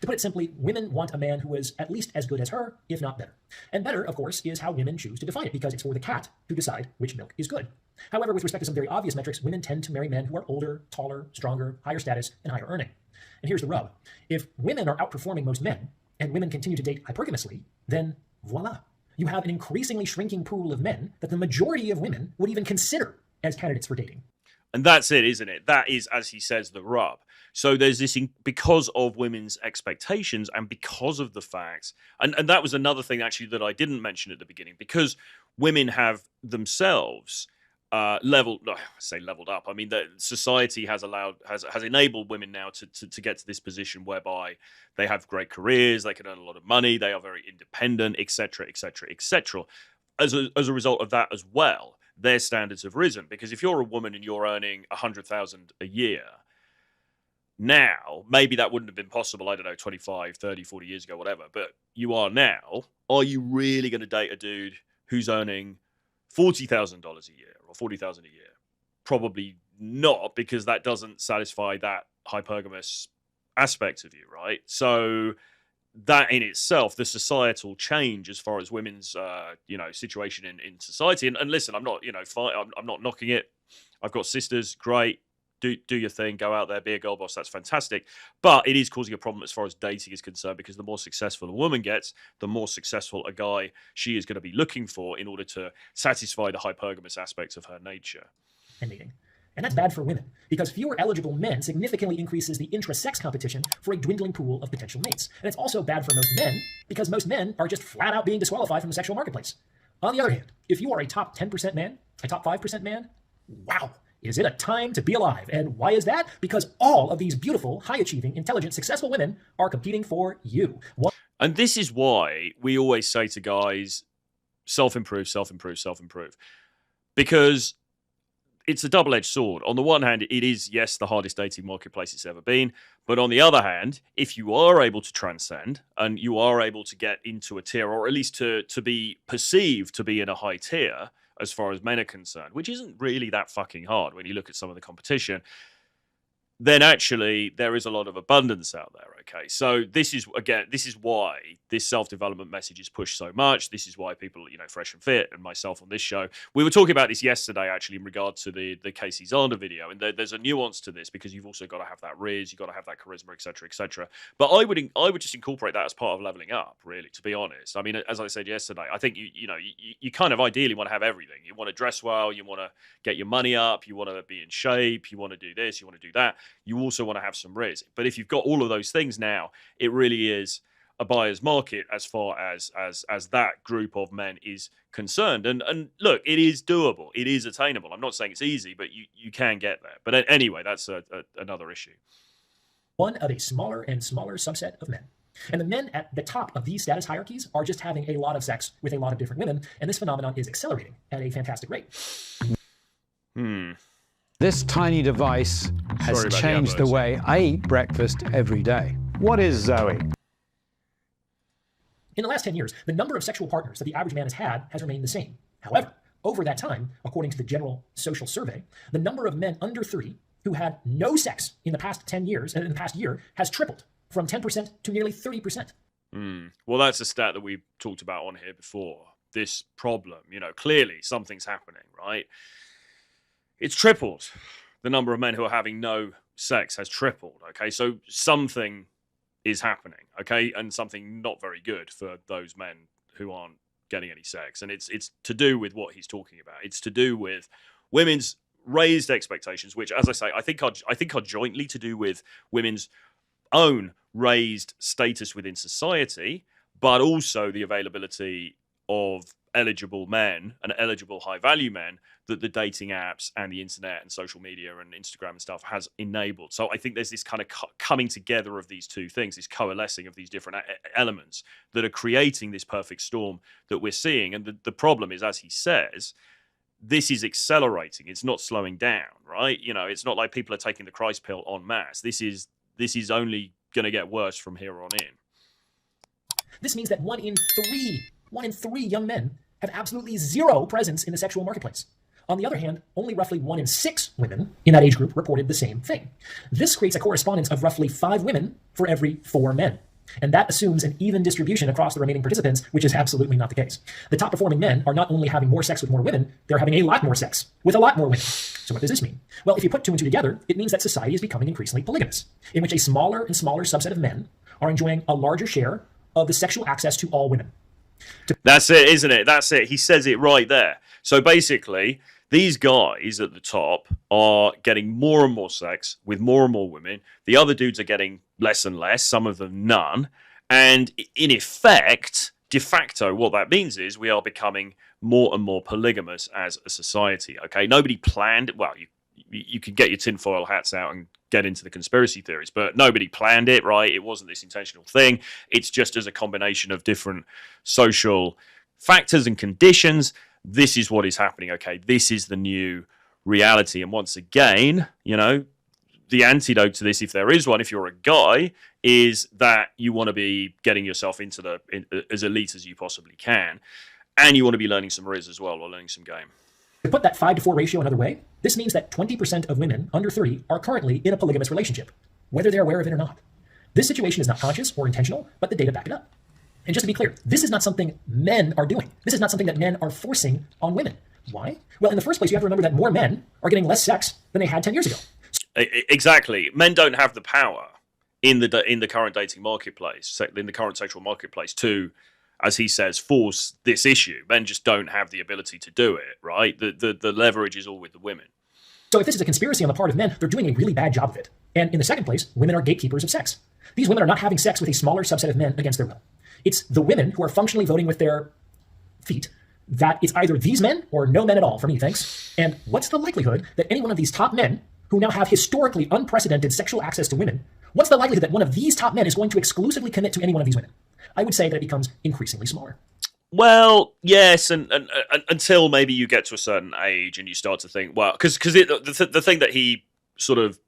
To put it simply, women want a man who is at least as good as her, if not better. And better, of course, is how women choose to define it, because it's for the cat to decide which milk is good. However, with respect to some very obvious metrics, women tend to marry men who are older, taller, stronger, higher status, and higher earning. And here's the rub. If women are outperforming most men, and women continue to date hypergamously, then voila. You have an increasingly shrinking pool of men that the majority of women would even consider as candidates for dating. And that's it, isn't it? That is, as he says, the rub. So there's this, because of women's expectations and because of the fact, and that was another thing actually that I didn't mention at the beginning, because women have themselves leveled up. I mean, that society has enabled women now to get to this position whereby they have great careers, they can earn a lot of money, they are very independent, etc., etc., etc. As a result of that as well, their standards have risen, because if you're a woman and you're earning 100,000 a year now, maybe that wouldn't have been possible, I don't know, 25, 30, 40 years ago, whatever, but you are now. Are you really going to date a dude who's earning $40,000 a year or $40,000 a year? Probably not, because that doesn't satisfy that hypergamous aspect of you, right? So that in itself, the societal change as far as women's, situation in society. And listen, I'm not, I'm not knocking it. I've got sisters, great. Do your thing, go out there, be a girl boss. That's fantastic. But it is causing a problem as far as dating is concerned, because the more successful a woman gets, the more successful a guy she is going to be looking for in order to satisfy the hypergamous aspects of her nature. And dating. And that's bad for women, because fewer eligible men significantly increases the intra-sex competition for a dwindling pool of potential mates. And it's also bad for most men, because most men are just flat out being disqualified from the sexual marketplace. On the other hand, if you are a top 10% man, a top 5% man, wow, is it a time to be alive? And why is that? Because all of these beautiful, high-achieving, intelligent, successful women are competing for you. And this is why we always say to guys, self-improve, self-improve, self-improve. Because it's a double-edged sword. On the one hand, it is, yes, the hardest dating marketplace it's ever been. But on the other hand, if you are able to transcend and you are able to get into a tier, or at least to be perceived to be in a high tier as far as men are concerned, which isn't really that fucking hard when you look at some of the competition, then actually there is a lot of abundance out there, okay? So this is why this self-development message is pushed so much. This is why people, Fresh and Fit and myself on this show, we were talking about this yesterday, actually, in regard to the Casey Zander video, and there's a nuance to this, because you've also got to have that riz, you've got to have that charisma, etc., etc. But I would just incorporate that as part of leveling up, really, to be honest. I mean, as I said yesterday, I think you kind of ideally want to have everything. You want to dress well, you want to get your money up, you want to be in shape, you want to do this, you want to do that. You also want to have some riz. But if you've got all of those things now, it really is a buyer's market as far as that group of men is concerned. And look, it is doable. It is attainable. I'm not saying it's easy, but you can get there. But anyway, that's another issue. One of a smaller and smaller subset of men. And the men at the top of these status hierarchies are just having a lot of sex with a lot of different women. And this phenomenon is accelerating at a fantastic rate. This tiny device has changed the way I eat breakfast every day. What is Zoe? In the last 10 years, the number of sexual partners that the average man has had has remained the same. However, over that time, according to the General Social Survey, the number of men under 30 who had no sex in the past 10 years, in the past year, has tripled from 10% to nearly 30%. Well, that's a stat that we've talked about on here before. This problem, clearly something's happening, right? It's tripled. The number of men who are having no sex has tripled, okay? So something is happening, okay? And something not very good for those men who aren't getting any sex. And it's to do with what he's talking about. It's to do with women's raised expectations, which, as I say, I think are jointly to do with women's own raised status within society, but also the availability of eligible men and eligible high-value men that the dating apps and the internet and social media and Instagram and stuff has enabled. So I think there's this kind of coming together of these two things, this coalescing of these different elements that are creating this perfect storm that we're seeing. And the problem is, as he says, this is accelerating. It's not slowing down, right? It's not like people are taking the Christ pill en masse. This is only going to get worse from here on in. This means that one in three young men have absolutely zero presence in the sexual marketplace. On the other hand, only roughly 1 in 6 women in that age group reported the same thing. This creates a correspondence of roughly 5 women for every 4 men. And that assumes an even distribution across the remaining participants, which is absolutely not the case. The top performing men are not only having more sex with more women, they're having a lot more sex with a lot more women. So what does this mean? Well, if you put 2 and 2 together, it means that society is becoming increasingly polygamous, in which a smaller and smaller subset of men are enjoying a larger share of the sexual access to all women. That's it, isn't it? That's it. He says it right there. So basically, these guys at the top are getting more and more sex with more and more women. The other dudes are getting less and less, some of them none. And in effect, de facto, what that means is we are becoming more and more polygamous as a society. Okay, nobody planned, well, you can get your tinfoil hats out and get into the conspiracy theories, but nobody planned it, right? It wasn't this intentional thing. It's just as a combination of different social factors and conditions. This is what is happening. Okay, this is the new reality. And once again, you know, the antidote to this, if there is one, if you're a guy, is that you want to be getting yourself into as elite as you possibly can, and you want to be learning some Riz as well, or learning some game. To put that 5-to-4 ratio another way, this means that 20% of women under 30 are currently in a polygamous relationship, whether they're aware of it or not. This situation is not conscious or intentional, but the data back it up. And just to be clear, this is not something men are doing. This is not something that men are forcing on women. Why? Well, in the first place, you have to remember that more men are getting less sex than they had 10 years ago. Exactly. Men don't have the power in the current dating marketplace, in the current sexual marketplace, to, as he says, force this issue. Men just don't have the ability to do it, right? The leverage is all with the women. So if this is a conspiracy on the part of men, they're doing a really bad job of it. And in the second place, women are gatekeepers of sex. These women are not having sex with a smaller subset of men against their will. It's the women who are functionally voting with their feet that it's either these men or no men at all for me, thanks. And what's the likelihood that any one of these top men who now have historically unprecedented sexual access to women, what's the likelihood that one of these top men is going to exclusively commit to any one of these women? I would say that it becomes increasingly smaller. Well, yes, and until maybe you get to a certain age and you start to think, well, because the thing that he sort of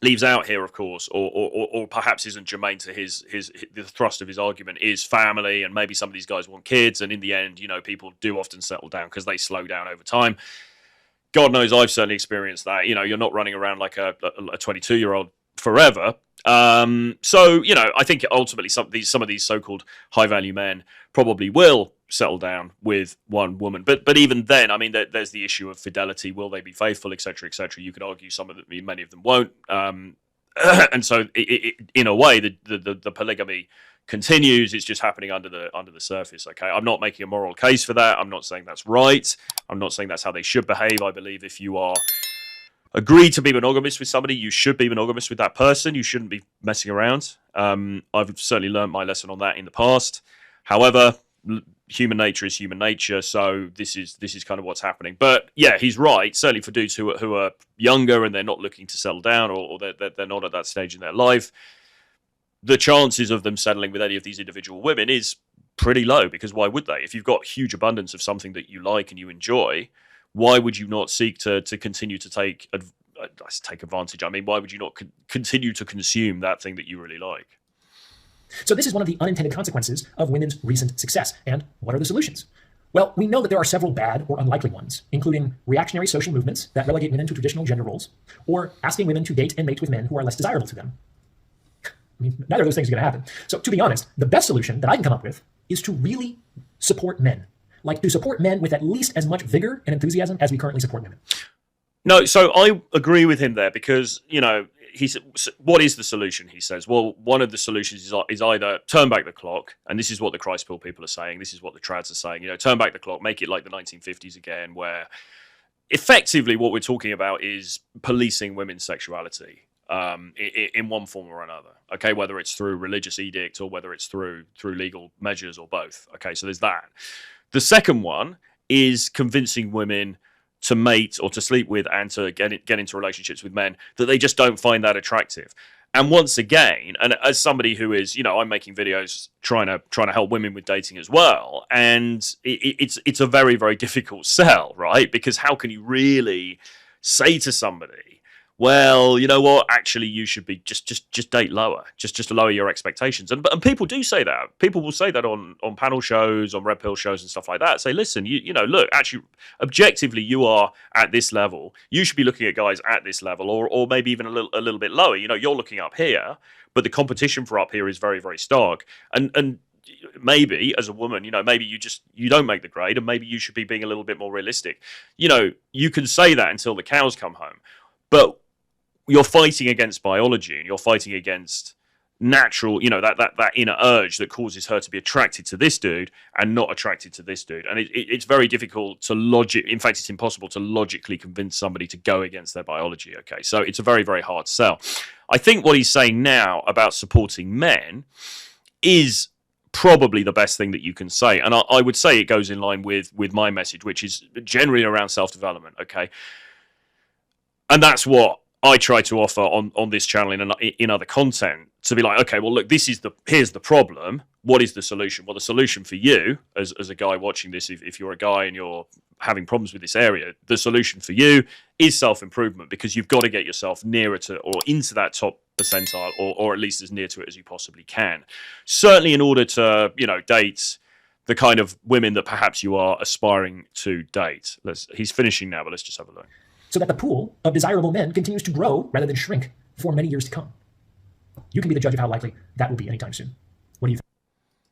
leaves out here, of course, or perhaps isn't germane to the thrust of his argument, is family, and maybe some of these guys want kids, and in the end, you know, people do often settle down because they slow down over time. God knows I've certainly experienced that. You know, you're not running around like a 22-year-old forever. So, you know, I think ultimately some of these so-called high-value men probably will settle down with one woman. But even then, I mean, there's the issue of fidelity. Will they be faithful, etc., etc.? You could argue many of them won't. And so, in a way, the polygamy continues. It's just happening under the surface. Okay, I'm not making a moral case for that. I'm not saying that's right. I'm not saying that's how they should behave. I believe if you are agree to be monogamous with somebody, you should be monogamous with that person. You shouldn't be messing around. I've certainly learned my lesson on that in the past. However, human nature is human nature, so this is kind of what's happening. But yeah, he's right. Certainly for dudes who are younger and they're not looking to settle down, or they're not at that stage in their life, the chances of them settling with any of these individual women is pretty low, because why would they? If you've got huge abundance of something that you like and you enjoy, why would you not seek to continue to take advantage? I mean, why would you not continue to consume that thing that you really like? So this is one of the unintended consequences of women's recent success. And what are the solutions? Well, we know that there are several bad or unlikely ones, including reactionary social movements that relegate women to traditional gender roles, or asking women to date and mate with men who are less desirable to them. I mean, neither of those things are going to happen. So to be honest, the best solution that I can come up with is to really support men. Like to support men with at least as much vigor and enthusiasm as we currently support women. No, so I agree with him there, because, you know, what is the solution? He says, well, one of the solutions is either turn back the clock, and this is what the Christ Pill people are saying, this is what the trads are saying, you know, turn back the clock, make it like the 1950s again, where effectively what we're talking about is policing women's sexuality in one form or another, okay, whether it's through religious edict or whether it's through legal measures or both, okay, so there's that. The second one is convincing women to mate or to sleep with and to get into relationships with men that they just don't find that attractive. And once again, and as somebody who is, you know, I'm making videos trying to help women with dating as well, and it's a very, very difficult sell, right? Because how can you really say to somebody, well, you know what? Actually, you should be just date lower, just to lower your expectations. And people do say that. People will say that on panel shows, on red pill shows, and stuff like that. Say, listen, you know, look, actually, objectively, you are at this level. You should be looking at guys at this level, or maybe even a little bit lower. You know, you're looking up here, but the competition for up here is very, very stark. And maybe as a woman, you know, maybe you don't make the grade, and maybe you should be being a little bit more realistic. You know, you can say that until the cows come home, but you're fighting against biology, and you're fighting against natural, you know, that inner urge that causes her to be attracted to this dude and not attracted to this dude. And it's very difficult to in fact, it's impossible to logically convince somebody to go against their biology. Okay, so it's a very, very hard sell. I think what he's saying now about supporting men is probably the best thing that you can say. And I would say it goes in line with my message, which is generally around self-development. Okay. And that's what I try to offer on this channel and in other content, to be like, okay, well, look, here's the problem. What is the solution? Well, the solution for you as a guy watching this, if you're a guy and you're having problems with this area, the solution for you is self-improvement, because you've got to get yourself nearer to or into that top percentile, or at least as near to it as you possibly can. Certainly in order to, you know, date the kind of women that perhaps you are aspiring to date. He's finishing now, but let's just have a look. So that the pool of desirable men continues to grow rather than shrink for many years to come. You can be the judge of how likely that will be anytime soon. What do you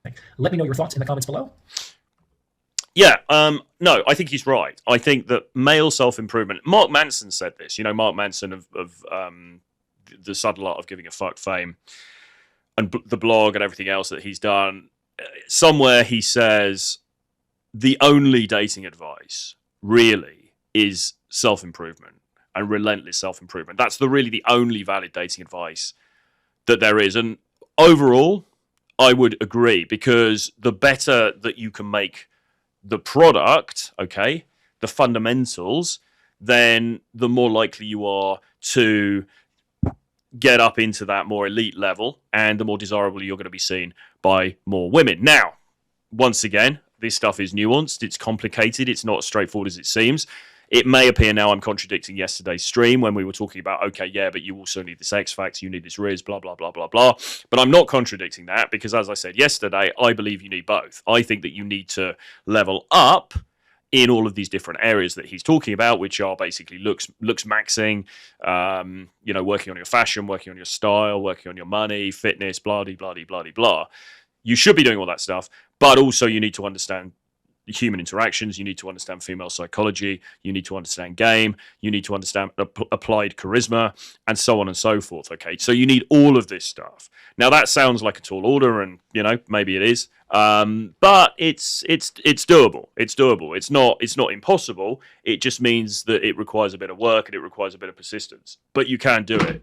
think? Let me know your thoughts in the comments below. Yeah, no, I think he's right. I think that male self-improvement, Mark Manson said this, you know, Mark Manson of the Subtle Art of Giving a Fuck fame, and the blog and everything else that he's done. Somewhere he says the only dating advice really is self-improvement and relentless self-improvement. That's really the only valid dating advice that there is. And overall, I would agree, because the better that you can make the product, okay, the fundamentals, then the more likely you are to get up into that more elite level, and the more desirable you're going to be seen by more women. Now, once again, this stuff is nuanced, it's complicated, it's not as straightforward as it seems. It may appear now I'm contradicting yesterday's stream when we were talking about, okay, yeah, but you also need this X factor, you need this Riz, blah, blah, blah, blah, blah. But I'm not contradicting that, because as I said yesterday, I believe you need both. I think that you need to level up in all of these different areas that he's talking about, which are basically looks maxing, you know, working on your fashion, working on your style, working on your money, fitness, blah, blah, blah, blah, blah. You should be doing all that stuff, but also you need to understand human interactions, you need to understand female psychology, you need to understand game, you need to understand applied charisma, and so on and so forth. Okay, so you need all of this stuff. Now that sounds like a tall order, and you know, maybe it is, but it's doable. It's doable. It's not impossible. It just means that it requires a bit of work and it requires a bit of persistence, but you can do it.